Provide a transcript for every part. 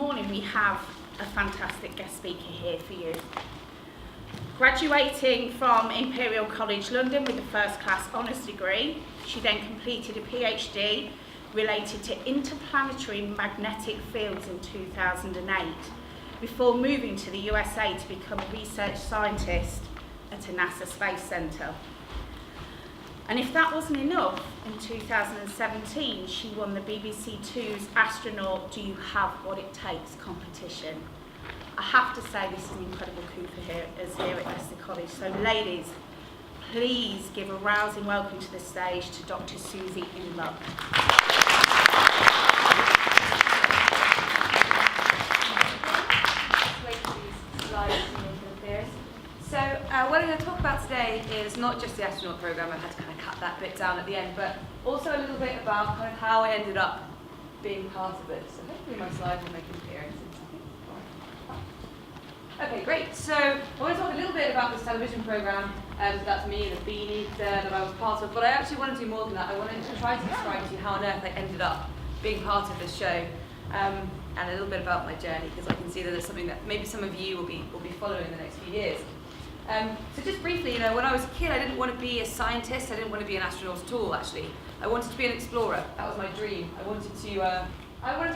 morning we have a fantastic guest speaker here for you. Graduating from Imperial College London with a first class honours degree, she then completed a PhD related to interplanetary magnetic fields in 2008 before moving to the USA to become a research scientist at a NASA Space Centre. And if that wasn't enough, in 2017 she won the BBC Two's Astronaut Do You Have What It Takes competition. I have to say this is an incredible coup for us here at Leicester College. So ladies, please give a rousing welcome to the stage to Dr Suzie Imber. So what I'm going to talk about today is not just the astronaut program. I had to kind of cut that bit down at the end, but also a little bit about kind of how I ended up being part of it. So hopefully my slides will make an appearance. Okay, great. So I want to talk a little bit about this television program. That's me, the beanie that I was part of. But I actually want to do more than that. I wanted to try to describe to you how on earth I ended up being part of this show, and a little bit about my journey, because I can see that there's something that maybe some of you will be following in the next few years. So just briefly, when I was a kid, I didn't want to be a scientist. I didn't want to be an astronaut at all, actually. I wanted to be an explorer. That was my dream. I wanted to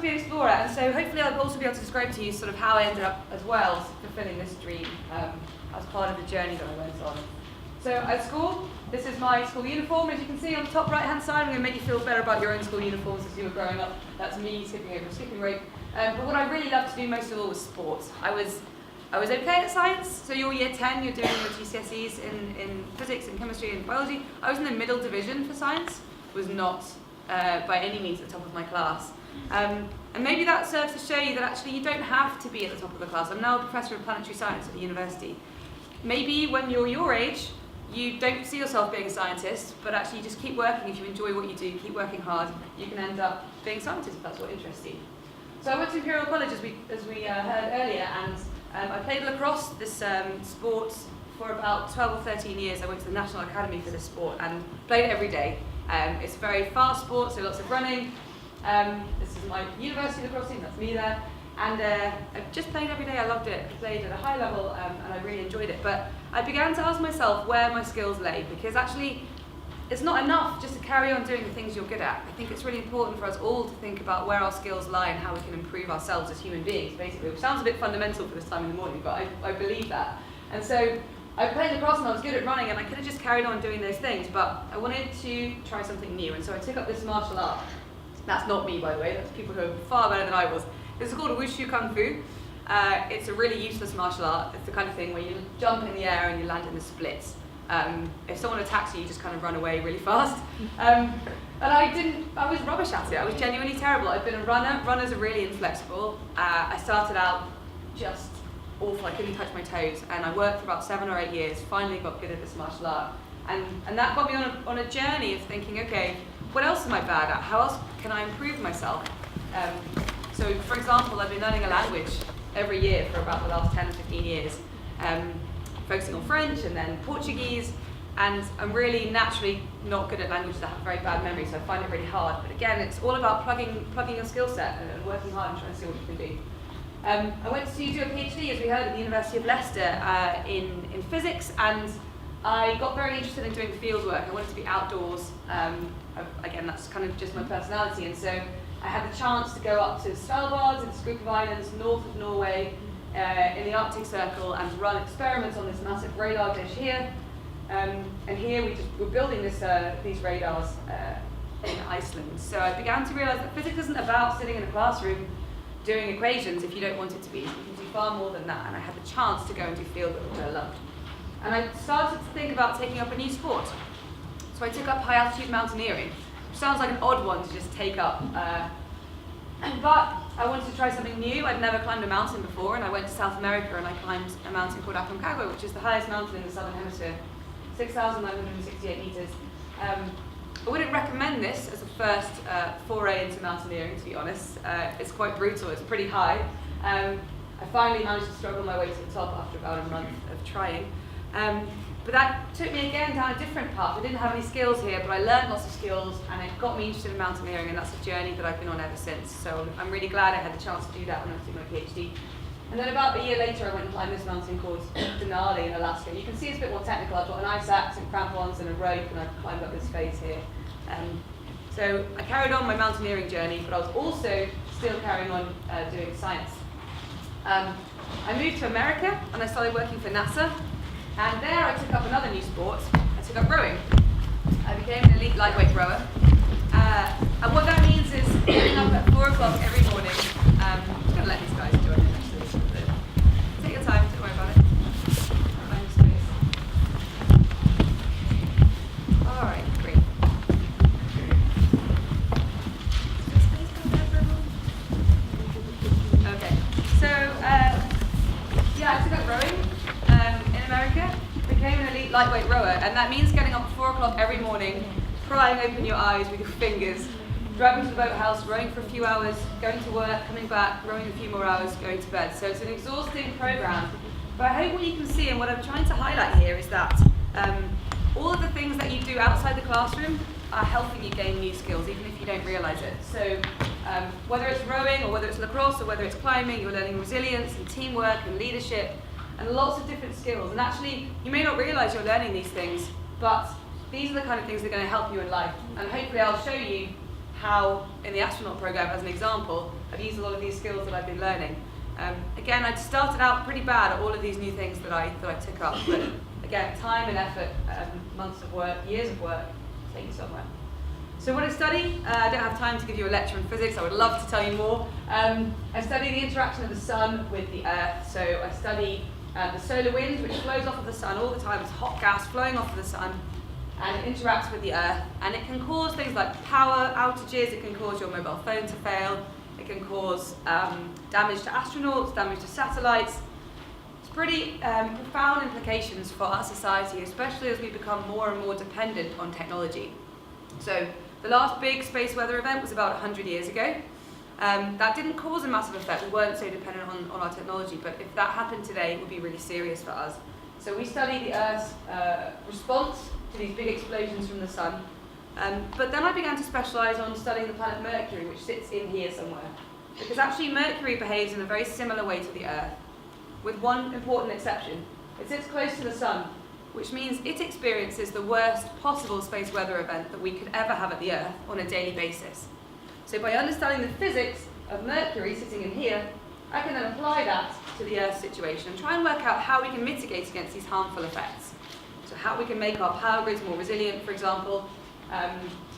be an explorer, and so hopefully I'll also be able to describe to you sort of how I ended up as well fulfilling this dream as part of the journey that I went on. So at school, this is my school uniform. As you can see on the top right-hand side, I'm going to make you feel better about your own school uniforms as you were growing up. That's me skipping over a skipping rope. But what I really loved to do most of all was sports. I was okay at science, so you're year 10, you're doing your GCSEs in physics and chemistry and biology. I was in the middle division for science, was not by any means at the top of my class. And maybe that serves to show you that actually you don't have to be at the top of the class. I'm now a professor of planetary science at the university. Maybe when you're your age, you don't see yourself being a scientist, but actually you just keep working. If you enjoy what you do, keep working hard, you can end up being a scientist if that's what interests you. So I went to Imperial College, as we heard earlier, and I played lacrosse, this sport, for about 12 or 13 years. I went to the National Academy for this sport and played it every day. It's a very fast sport, so lots of running. This is my university lacrosse team, that's me there. And I just played every day, I loved it. I played at a high level and I really enjoyed it. But I began to ask myself where my skills lay, because actually it's not enough just to carry on doing the things you're good at. I think it's really important for us all to think about where our skills lie and how we can improve ourselves as human beings, basically, which sounds a bit fundamental for this time in the morning, but I believe that. And so I played lacrosse and I was good at running, and I could have just carried on doing those things, but I wanted to try something new, and so I took up this martial art. That's not me, by the way, that's people who are far better than I was. This is called a wushu kung fu. It's a really useless martial art. It's the kind of thing where you jump in the air and you land in the splits. If someone attacks you, you just kind of run away really fast. And I was rubbish at it. I was genuinely terrible. I've been a runner. Runners are really inflexible. I started out just awful. I couldn't touch my toes. And I worked for about 7 or 8 years, finally got good at this martial art. And that got me on a journey of thinking, okay, what else am I bad at? How else can I improve myself? So for example, I've been learning a language every year for about the last 10 or 15 years. Focusing on French and then Portuguese, and I'm really naturally not good at languages. I have very bad memory, so I find it really hard. But again, it's all about plugging your skill set and working hard and trying to see what you can do. I went to do a PhD, as we heard, at the University of Leicester in physics, and I got very interested in doing field work. I wanted to be outdoors. Again, that's kind of just my personality, and so I had the chance to go up to Svalbard, to this group of islands north of Norway, in the Arctic Circle, and run experiments on this massive radar dish here. And here we're building these radars in Iceland. So I began to realize that physics isn't about sitting in a classroom doing equations if you don't want it to be. You can do far more than that, and I had the chance to go and do field work, which I loved. And I started to think about taking up a new sport. So I took up high altitude mountaineering, which sounds like an odd one to just take up. But I wanted to try something new. I'd never climbed a mountain before, and I went to South America and I climbed a mountain called Aconcagua, which is the highest mountain in the southern hemisphere, 6,968 meters. I wouldn't recommend this as a first foray into mountaineering, to be honest. It's quite brutal, it's pretty high. I finally managed to struggle my way to the top after about a month of trying. But that took me again down a different path. I didn't have any skills here, but I learned lots of skills, and it got me interested in mountaineering, and that's a journey that I've been on ever since. So I'm really glad I had the chance to do that when I was doing my PhD. And then about a year later, I went and climbed this mountain called Denali in Alaska. You can see it's a bit more technical. I've got an ice axe and crampons and a rope, and I've climbed up this face here. So I carried on my mountaineering journey, but I was also still carrying on doing science. I moved to America, and I started working for NASA. And there I took up another new sport. I took up rowing. I became an elite lightweight rower. And what that means is getting up at 4 o'clock every morning. I'm just going to let these guys join in, actually. Take your time, don't worry about it. Find space. All right, great. Okay, so yeah, I took up rowing in America, became an elite lightweight rower, and that means getting up at 4 o'clock every morning, prying open your eyes with your fingers, driving to the boathouse, rowing for a few hours, going to work, coming back, rowing a few more hours, going to bed. So it's an exhausting program, but I hope what you can see and what I'm trying to highlight here is that all of the things that you do outside the classroom are helping you gain new skills, even if you don't realize it. So whether it's rowing or whether it's lacrosse or whether it's climbing, you're learning resilience and teamwork and leadership and lots of different skills. And actually, you may not realize you're learning these things, but these are the kind of things that are going to help you in life. And hopefully I'll show you how, in the Astronaut program as an example, I've used a lot of these skills that I've been learning. Again, I started out pretty bad at all of these new things that I took up, but again, time and effort, months of work, years of work, take you somewhere. So what I study, I don't have time to give you a lecture in physics, I would love to tell you more. I study the interaction of the sun with the earth, so I study the solar wind, which flows off of the sun all the time. It's hot gas flowing off of the sun, and it interacts with the earth, and it can cause things like power outages, it can cause your mobile phone to fail, it can cause damage to astronauts, damage to satellites. It's pretty profound implications for our society, especially as we become more and more dependent on technology. So the last big space weather event was about 100 years ago. That didn't cause a massive effect, we weren't so dependent on our technology, but if that happened today, it would be really serious for us. So we study the Earth's response to these big explosions from the sun. But then I began to specialise on studying the planet Mercury, which sits in here somewhere. Because actually Mercury behaves in a very similar way to the Earth, with one important exception. It sits close to the sun, which means it experiences the worst possible space weather event that we could ever have at the Earth on a daily basis. So by understanding the physics of Mercury sitting in here, I can then apply that to the Earth situation and try and work out how we can mitigate against these harmful effects. So how we can make our power grids more resilient, for example,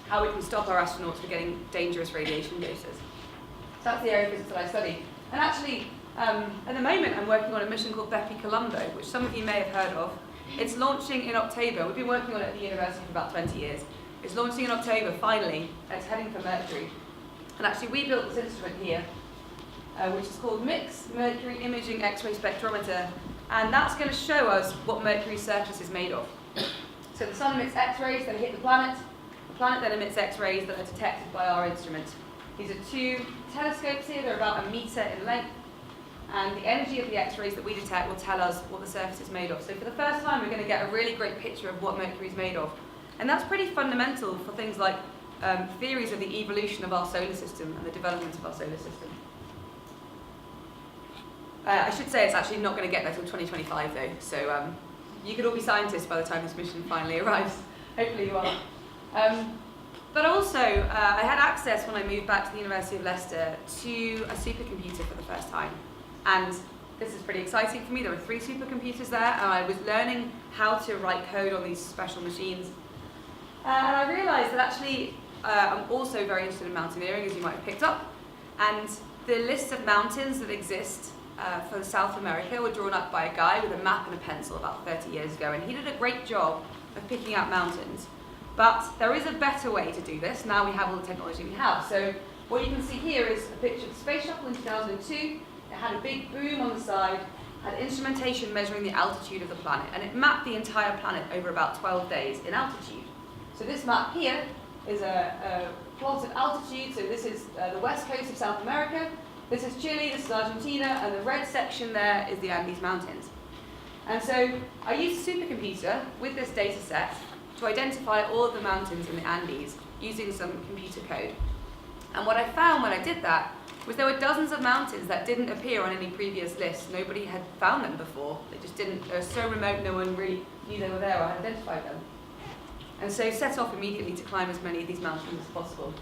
how we can stop our astronauts from getting dangerous radiation doses. So that's the area of physics that I study. And actually, at the moment, I'm working on a mission called Bepi Colombo, which some of you may have heard of. It's launching in October. We've been working on it at the university for about 20 years. It's launching in October, finally. It's heading for Mercury. And actually, we built this instrument here, which is called MIX, Mercury Imaging X-ray Spectrometer. And that's going to show us what Mercury's surface is made of. So the sun emits X-rays that hit the planet then emits X-rays that are detected by our instrument. These are two telescopes here, they're about 1 meter in length, and the energy of the X-rays that we detect will tell us what the surface is made of. So for the first time, we're going to get a really great picture of what Mercury is made of. And that's pretty fundamental for things like theories of the evolution of our solar system and the development of our solar system. I should say it's actually not going to get there till 2025 though, so you could all be scientists by the time this mission finally arrives. Hopefully you are. But also, I had access when I moved back to the University of Leicester to a supercomputer for the first time. And this is pretty exciting for me. There were 3 supercomputers there, and I was learning how to write code on these special machines. And I realised that actually I'm also very interested in mountaineering, as you might have picked up. And the list of mountains that exist for South America were drawn up by a guy with a map and a pencil about 30 years ago, and he did a great job of picking out mountains. But there is a better way to do this. Now we have all the technology we have. So what you can see here is a picture of the space shuttle in 2002. It had a big boom on the side, had instrumentation measuring the altitude of the planet, and it mapped the entire planet over about 12 days in altitude. So this map here is a plot of altitude. So this is the west coast of South America. This is Chile, this is Argentina, and the red section there is the Andes Mountains. And so I used a supercomputer with this data set to identify all of the mountains in the Andes using some computer code. And what I found when I did that was there were dozens of mountains that didn't appear on any previous list. Nobody had found them before. They just didn't, they were so remote no one really knew they were there or had identified them. And so set off immediately to climb as many of these mountains as possible.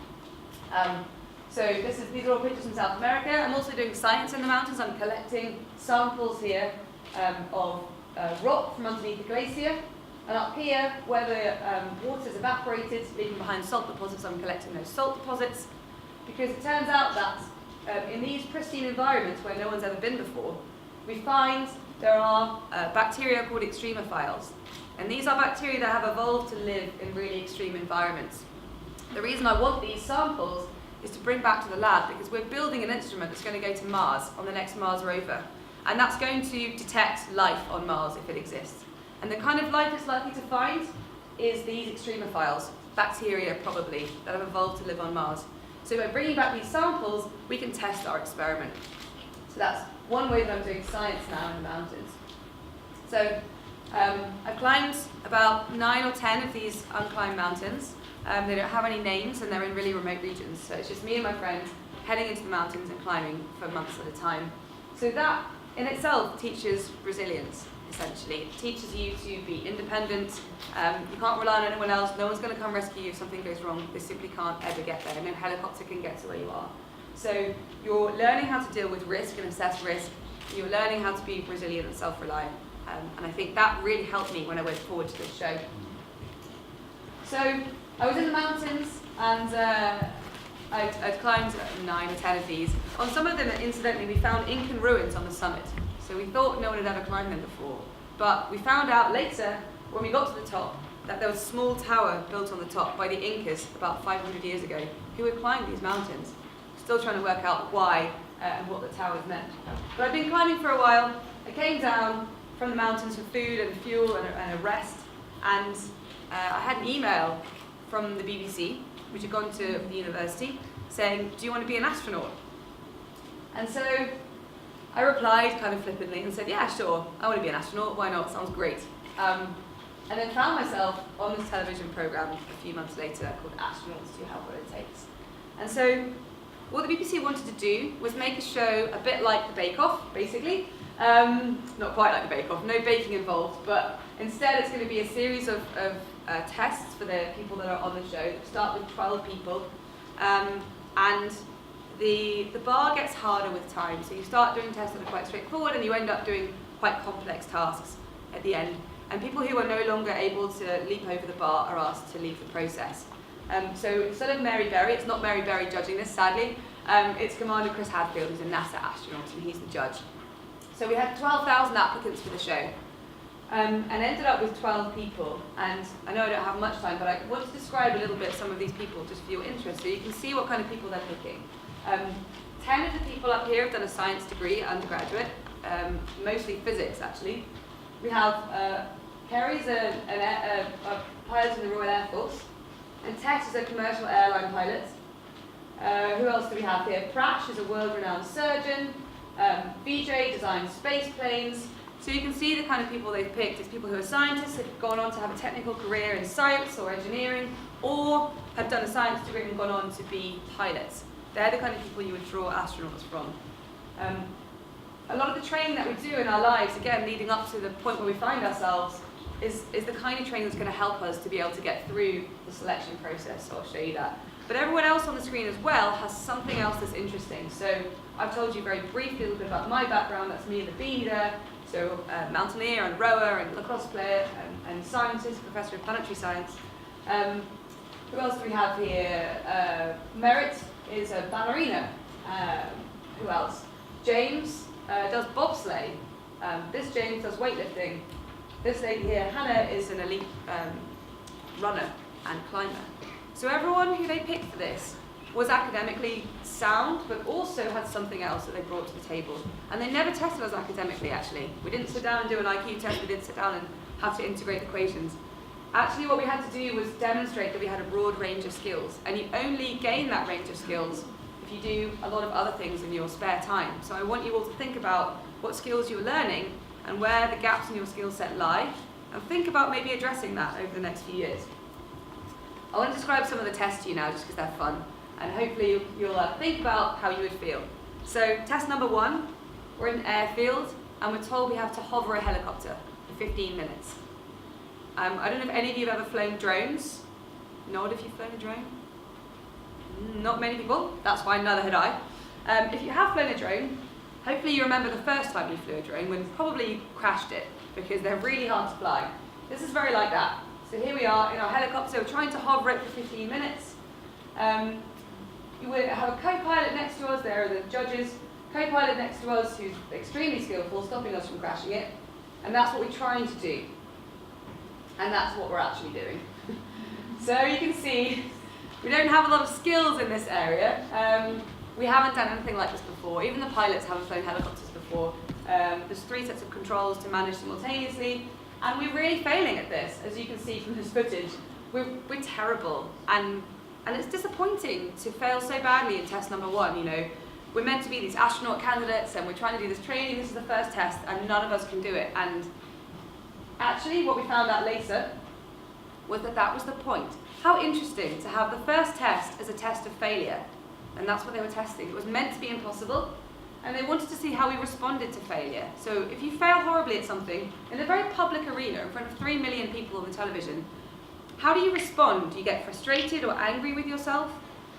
These are all pictures from South America. I'm also doing science in the mountains. I'm collecting samples here of rock from underneath the glacier. And up here, where the water's evaporated, leaving behind salt deposits, I'm collecting those salt deposits. Because it turns out that in these pristine environments where no one's ever been before, we find there are bacteria called extremophiles. And these are bacteria that have evolved to live in really extreme environments. The reason I want these samples is to bring back to the lab because we're building an instrument that's going to go to Mars on the next Mars rover. And that's going to detect life on Mars if it exists. And the kind of life it's likely to find is these extremophiles, bacteria probably, that have evolved to live on Mars. So by bringing back these samples, we can test our experiment. So that's one way that I'm doing science now in the mountains. So I've climbed about 9 or 10 of these unclimbed mountains. They don't have any names and they're in really remote regions. So it's just me and my friends heading into the mountains and climbing for months at a time. So that in itself teaches resilience, essentially. It teaches you to be independent. You can't rely on anyone else. No one's going to come rescue you if something goes wrong. They simply can't ever get there. No helicopter can get to where you are. So you're learning how to deal with risk and assess risk. You're learning how to be resilient and self-reliant. And I think that really helped me when I went forward to this show. So I was in the mountains and I'd climbed 9 or 10 of these. On some of them, incidentally, we found Incan ruins on the summit. So we thought no one had ever climbed them before. But we found out later, when we got to the top, that there was a small tower built on the top by the Incas about 500 years ago who had climbed these mountains. Still trying to work out why and what the towers meant. But I'd been climbing for a while. I came down from the mountains for food and fuel and a rest. And I had an email from the BBC, which had gone to the university, saying, "Do you want to be an astronaut?" And so I replied kind of flippantly and said, "Yeah, sure, I want to be an astronaut, why not, sounds great." And then found myself on this television programme a few months later called Astronauts Do Have What It Takes. And so what the BBC wanted to do was make a show a bit like the Bake Off, basically. Not quite like the Bake Off, no baking involved, but instead it's going to be a series of tests for the people that are on the show. Start with 12 people, and the bar gets harder with time. So you start doing tests that are quite straightforward, and you end up doing quite complex tasks at the end. And people who are no longer able to leap over the bar are asked to leave the process. So instead of Mary Berry, it's not Mary Berry judging this, sadly. It's Commander Chris Hadfield, who's a NASA astronaut, and he's the judge. So we had 12,000 applicants for the show, and ended up with 12 people. And I know I don't have much time, but I want to describe a little bit some of these people just for your interest, so you can see what kind of people they're picking. 10 of the people up here have done a science degree, undergraduate, mostly physics actually. We have Kerry's a pilot in the Royal Air Force, and Tess is a commercial airline pilot. Who else do we have here? Prash is a world-renowned surgeon. Vijay designs space planes. So you can see the kind of people they've picked. It's people who are scientists, have gone on to have a technical career in science or engineering, or have done a science degree and gone on to be pilots. They're the kind of people you would draw astronauts from. A lot of the training that we do in our lives, again, leading up to the point where we find ourselves, is the kind of training that's going to help us to be able to get through the selection process. So I'll show you that. But everyone else on the screen as well has something else that's interesting. So I've told you very briefly a little bit about my background. That's me in the beanie there. So mountaineer and rower and lacrosse player and scientist, professor of planetary science. Who else do we have here? Merritt is a ballerina. Who else? James does bobsleigh. This James does weightlifting. This lady here, Hannah, is an elite runner and climber. So everyone who they picked for this was academically sound, but also had something else that they brought to the table. And they never tested us academically, actually. We didn't sit down and do an IQ test, we didn't sit down and have to integrate equations. Actually, what we had to do was demonstrate that we had a broad range of skills. And you only gain that range of skills if you do a lot of other things in your spare time. So I want you all to think about what skills you're learning and where the gaps in your skill set lie, and think about maybe addressing that over the next few years. I want to describe some of the tests to you now, just because they're fun, and hopefully you'll think about how you would feel. So test number 1, we're in an airfield, and we're told we have to hover a helicopter for 15 minutes. I don't know if any of you have ever flown drones. Nod if you've flown a drone. Not many people, that's fine, neither had I. If you have flown a drone, hopefully you remember the first time you flew a drone when probably you crashed it, because they're really hard to fly. This is very like that. So here we are in our helicopter, we're trying to hover it for 15 minutes. You would have a co-pilot next to us, there are the judges, co-pilot next to us who's extremely skillful, stopping us from crashing it, and that's what we're trying to do. And that's what we're actually doing. So you can see, we don't have a lot of skills in this area. We haven't done anything like this before. Even the pilots haven't flown helicopters before. There's 3 sets of controls to manage simultaneously, and we're really failing at this, as you can see from this footage. We're terrible, and it's disappointing to fail so badly in test number 1. You know, we're meant to be these astronaut candidates, and we're trying to do this training. This is the first test, and none of us can do it. And actually, what we found out later was that that was the point. How interesting to have the first test as a test of failure. And that's what they were testing. It was meant to be impossible, and they wanted to see how we responded to failure. So if you fail horribly at something, in a very public arena, in front of 3 million people on the television, how do you respond? Do you get frustrated or angry with yourself?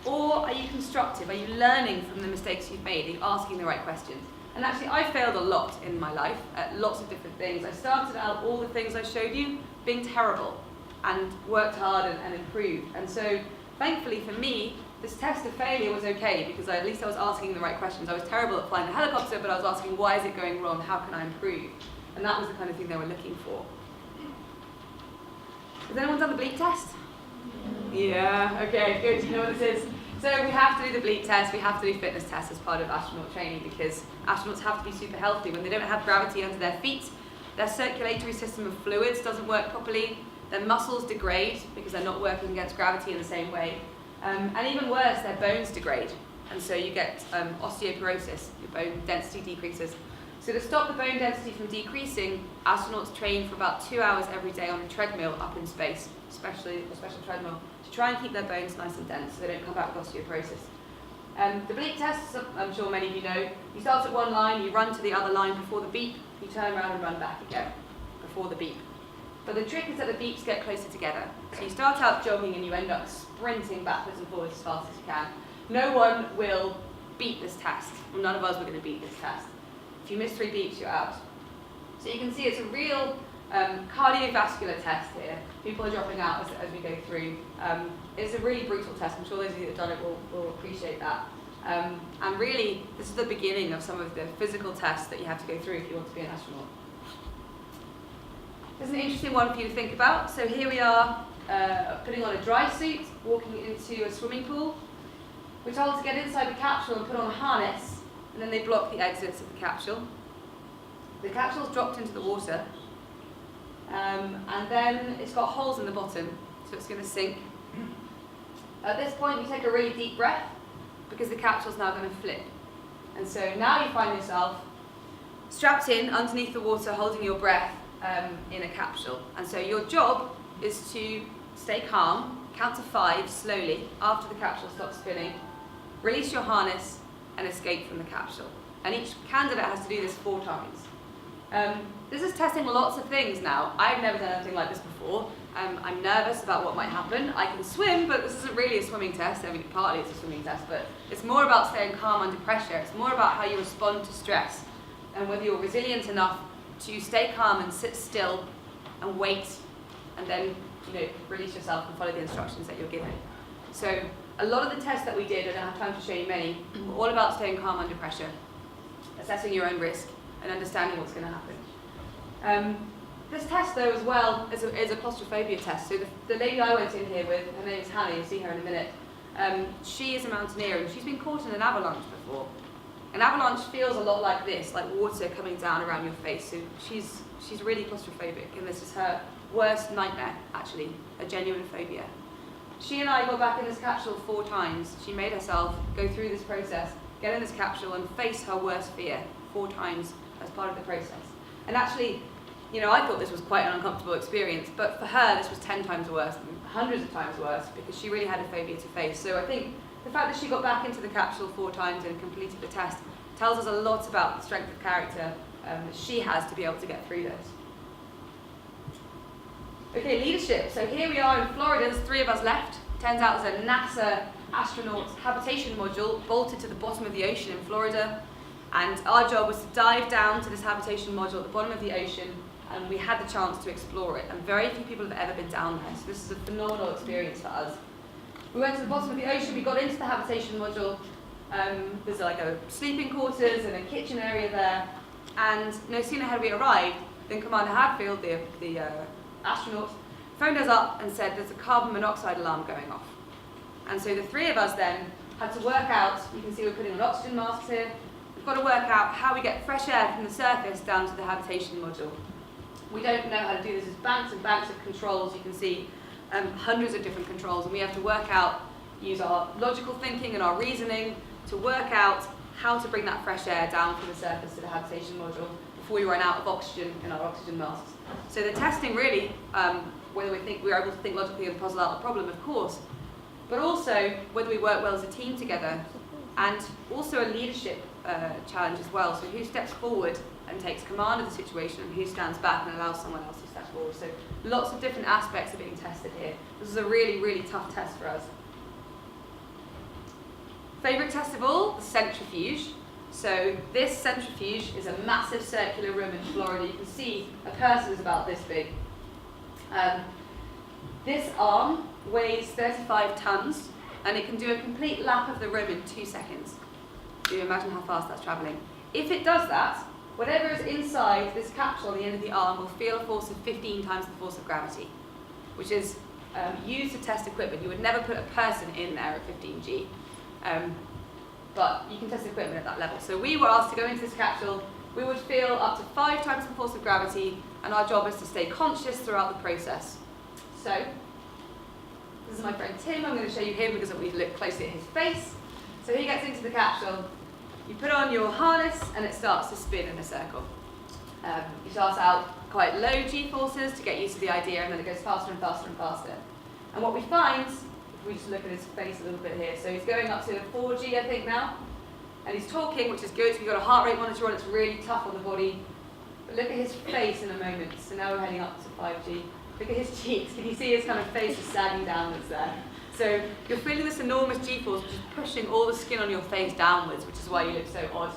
Or are you constructive? Are you learning from the mistakes you've made? Are you asking the right questions? And actually, I failed a lot in my life at lots of different things. I started out all the things I showed you being terrible, and worked hard and improved. And so, thankfully for me, this test of failure was okay, because at least I was asking the right questions. I was terrible at flying the helicopter, but I was asking, why is it going wrong? How can I improve? And that was the kind of thing they were looking for. Has anyone done the bleep test? Yeah, okay, good, you know what this is. So we have to do the bleep test, we have to do fitness tests as part of astronaut training, because astronauts have to be super healthy. When they don't have gravity under their feet, their circulatory system of fluids doesn't work properly, their muscles degrade because they're not working against gravity in the same way. And even worse, their bones degrade. And so you get osteoporosis, your bone density decreases. So to stop the bone density from decreasing, astronauts train for about 2 hours every day on a treadmill up in space, especially a special treadmill, to try and keep their bones nice and dense so they don't come back with osteoporosis. The bleep tests, I'm sure many of you know, you start at one line, you run to the other line before the beep, you turn around and run back again before the beep. But the trick is that the beeps get closer together. So you start out jogging and you end up sprinting backwards and forwards as fast as you can. No one will beat this test. Well, none of us were going to beat this test. If you miss 3 beeps, you're out. So you can see it's a real cardiovascular test here. People are dropping out as we go through. It's a really brutal test. I'm sure those of you that have done it will appreciate that. And really, this is the beginning of some of the physical tests that you have to go through if you want to be an astronaut. There's an interesting one for you to think about. So here we are putting on a dry suit, walking into a swimming pool. We're told to get inside the capsule and put on a harness, and then they block the exits of the capsule. The capsule's dropped into the water, and then it's got holes in the bottom, so it's going to sink. At this point, you take a really deep breath, because the capsule's now going to flip. And so now you find yourself strapped in underneath the water, holding your breath in a capsule. And so your job is to stay calm, count to 5 slowly after the capsule stops spinning, release your harness, and escape from the capsule. And each candidate has to do this 4 times. This is testing lots of things now. I've never done anything like this before. I'm nervous about what might happen. I can swim, but this isn't really a swimming test. I mean, partly it's a swimming test, but it's more about staying calm under pressure. It's more about how you respond to stress and whether you're resilient enough to stay calm and sit still and wait, and then release yourself and follow the instructions that you're given. So a lot of the tests that we did, I don't have time to show you many, were all about staying calm under pressure, assessing your own risk, and understanding what's going to happen. This test, though, as well, is a claustrophobia test. So the lady I went in here with, her name is Hannah, you'll see her in a minute. She is a mountaineer, and she's been caught in an avalanche before. An avalanche feels a lot like this, like water coming down around your face. So she's really claustrophobic, and this is her worst nightmare, actually, a genuine phobia. She and I got back in this capsule 4 times. She made herself go through this process, get in this capsule, and face her worst fear 4 times as part of the process. And actually, you know, I thought this was quite an uncomfortable experience, but for her, this was 10 times worse, hundreds of times worse, because she really had a phobia to face. So I think the fact that she got back into the capsule 4 times and completed the test tells us a lot about the strength of character that she has to be able to get through this. Okay, leadership. So here we are in Florida, there's 3 of us left. Turns out there's a NASA astronaut habitation module bolted to the bottom of the ocean in Florida. And our job was to dive down to this habitation module at the bottom of the ocean, and we had the chance to explore it. And very few people have ever been down there, so this is a phenomenal experience for us. We went to the bottom of the ocean, we got into the habitation module. There's like a sleeping quarters and a kitchen area there. And no sooner had we arrived than Commander Hadfield, the astronaut, phoned us up and said there's a carbon monoxide alarm going off. And so the 3 of us then had to work out, you can see we're putting on oxygen masks here, we've got to work out how we get fresh air from the surface down to the habitation module. We don't know how to do this. There's banks and banks of controls. You can see hundreds of different controls, and we have to work out, use our logical thinking and our reasoning to work out how to bring that fresh air down from the surface to the habitation module before we run out of oxygen in our oxygen masks. So the testing really, whether we think we're able to think logically and puzzle out the problem, of course, but also whether we work well as a team together, and also a leadership challenge as well. So who steps forward and takes command of the situation, and who stands back and allows someone else to step forward. So lots of different aspects are being tested here. This is a really, really tough test for us. Favourite test of all, the centrifuge. So this centrifuge is a massive circular room in Florida. You can see a person is about this big. This arm weighs 35 tons, and it can do a complete lap of the room in 2 seconds. Do you imagine how fast that's travelling? If it does that, whatever is inside this capsule on the end of the arm will feel a force of 15 times the force of gravity, which is used to test equipment. You would never put a person in there at 15 G, but you can test equipment at that level. So we were asked to go into this capsule. We would feel up to 5 times the force of gravity, and our job is to stay conscious throughout the process. So this is my friend Tim. I'm going to show you him because we look closely at his face. So he gets into the capsule. You put on your harness and it starts to spin in a circle. You start out quite low G-forces to get used to the idea, and then it goes faster and faster and faster. And what we find, if we just look at his face a little bit here, so he's going up to 4G I think now, and he's talking, which is good. We've got a heart rate monitor on, it's really tough on the body. But look at his face in a moment. So now we're heading up to 5G. Look at his cheeks. Can you see his kind of face is sagging downwards there? So you're feeling this enormous G-force, which is pushing all the skin on your face downwards, which is why you look so odd.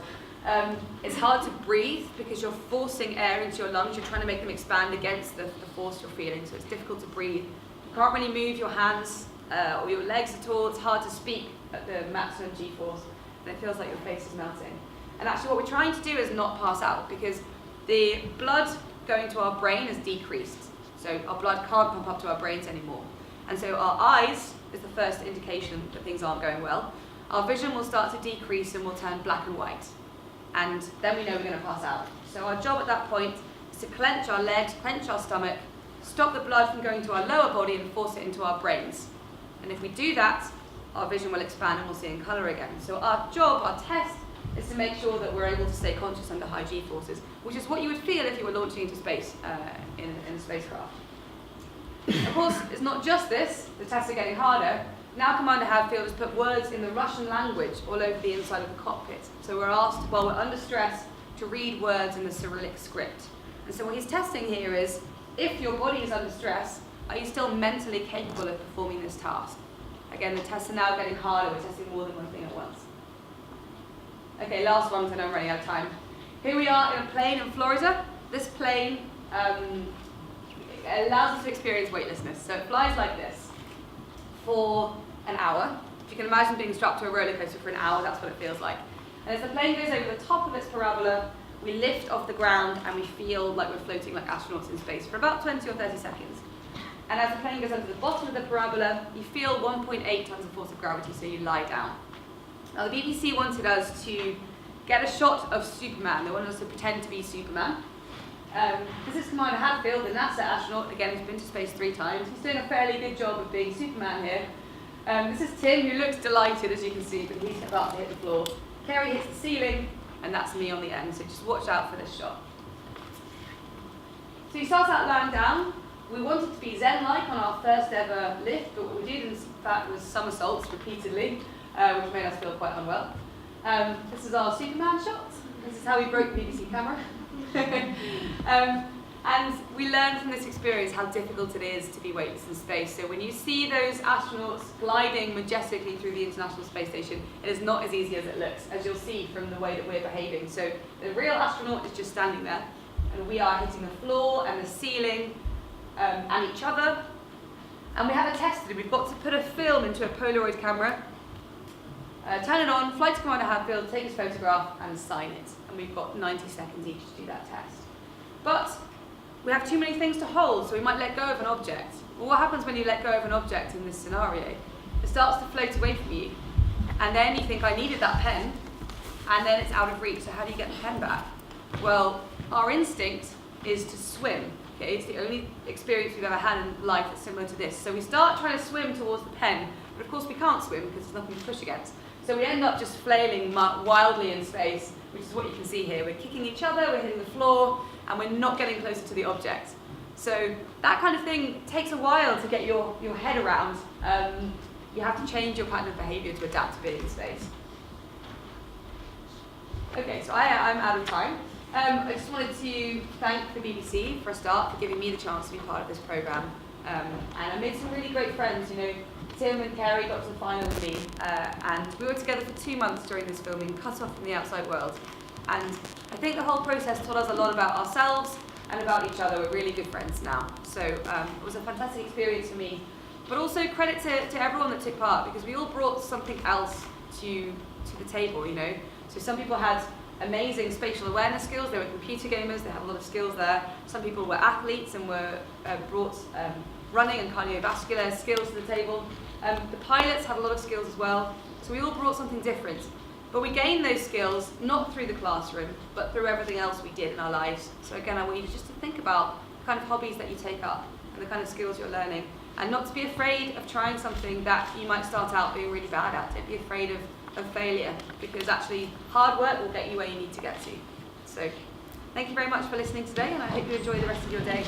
It's hard to breathe because you're forcing air into your lungs. You're trying to make them expand against the force you're feeling, so it's difficult to breathe. You can't really move your hands or your legs at all. It's hard to speak at the maximum G-force, and it feels like your face is melting. And actually what we're trying to do is not pass out, because the blood going to our brain has decreased. So our blood can't pump up to our brains anymore. And so our eyes is the first indication that things aren't going well. Our vision will start to decrease and will turn black and white. And then we know we're going to pass out. So our job at that point is to clench our legs, clench our stomach, stop the blood from going to our lower body and force it into our brains. And if we do that, our vision will expand and we'll see in colour again. So our job, our test, is to make sure that we're able to stay conscious under high G-forces, which is what you would feel if you were launching into space in a spacecraft. Of course, it's not just this. The tests are getting harder. Now Commander Hadfield has put words in the Russian language all over the inside of the cockpit. So we're asked, while we're under stress, to read words in the Cyrillic script. And so what he's testing here is, if your body is under stress, are you still mentally capable of performing this task? Again, the tests are now getting harder. We're testing more than one thing at once. Okay, last one, because I know I'm running out of time. Here we are in a plane in Florida. This plane allows us to experience weightlessness. So it flies like this for an hour. If you can imagine being strapped to a roller coaster for an hour, that's what it feels like. And as the plane goes over the top of its parabola, we lift off the ground and we feel like we're floating like astronauts in space for about 20 or 30 seconds. And as the plane goes under the bottom of the parabola, you feel 1.8 tons of force of gravity, so you lie down. Now the BBC wanted us to get a shot of Superman. They wanted us to pretend to be Superman. This is Commander Hadfield, the NASA astronaut. Again, he's been to space 3 times. He's doing a fairly good job of being Superman here. This is Tim, who looks delighted, as you can see, but he's about to hit the floor. Kerry hits the ceiling, and that's me on the end, so just watch out for this shot. So you start out lying down. We wanted to be Zen-like on our first ever lift, but what we did in fact was somersaults repeatedly, which made us feel quite unwell. This is our Superman shot. This is how we broke the BBC camera. And we learned from this experience how difficult it is to be weightless in space. So when you see those astronauts gliding majestically through the International Space Station, it is not as easy as it looks, as you'll see from the way that we're behaving. So the real astronaut is just standing there, and we are hitting the floor and the ceiling and each other. And we have a test to do. We've got to put a film into a Polaroid camera, turn it on, fly to Commander Hadfield, take his photograph and sign it. And we've got 90 seconds each to do that test. But we have too many things to hold, so we might let go of an object. Well, what happens when you let go of an object in this scenario? It starts to float away from you, and then you think, I needed that pen, and then it's out of reach, so how do you get the pen back? Well, our instinct is to swim. Okay? It's the only experience we've ever had in life that's similar to this. So we start trying to swim towards the pen, but of course we can't swim because there's nothing to push against. So we end up just flailing wildly in space, which is what you can see here. We're kicking each other, we're hitting the floor, and we're not getting closer to the object. So that kind of thing takes a while to get your head around. You have to change your pattern of behaviour to adapt to being in space. Okay, so I'm out of time. I just wanted to thank the BBC for a start for giving me the chance to be part of this programme. And I made some really great friends, you know. Tim and Kerry got to the final with me, and we were together for 2 months during this filming, cut off from the outside world. And I think the whole process taught us a lot about ourselves and about each other. We're really good friends now. So it was a fantastic experience for me. But also credit to everyone that took part, because we all brought something else to the table, you know. So some people had amazing spatial awareness skills. They were computer gamers. They had a lot of skills there. Some people were athletes and were brought running and cardiovascular skills to the table. The pilots had a lot of skills as well. So we all brought something different. But we gained those skills not through the classroom, but through everything else we did in our lives. So again, I want you just to think about the kind of hobbies that you take up and the kind of skills you're learning. And not to be afraid of trying something that you might start out being really bad at. Don't be afraid of failure, because actually hard work will get you where you need to get to. So thank you very much for listening today, and I hope you enjoy the rest of your day.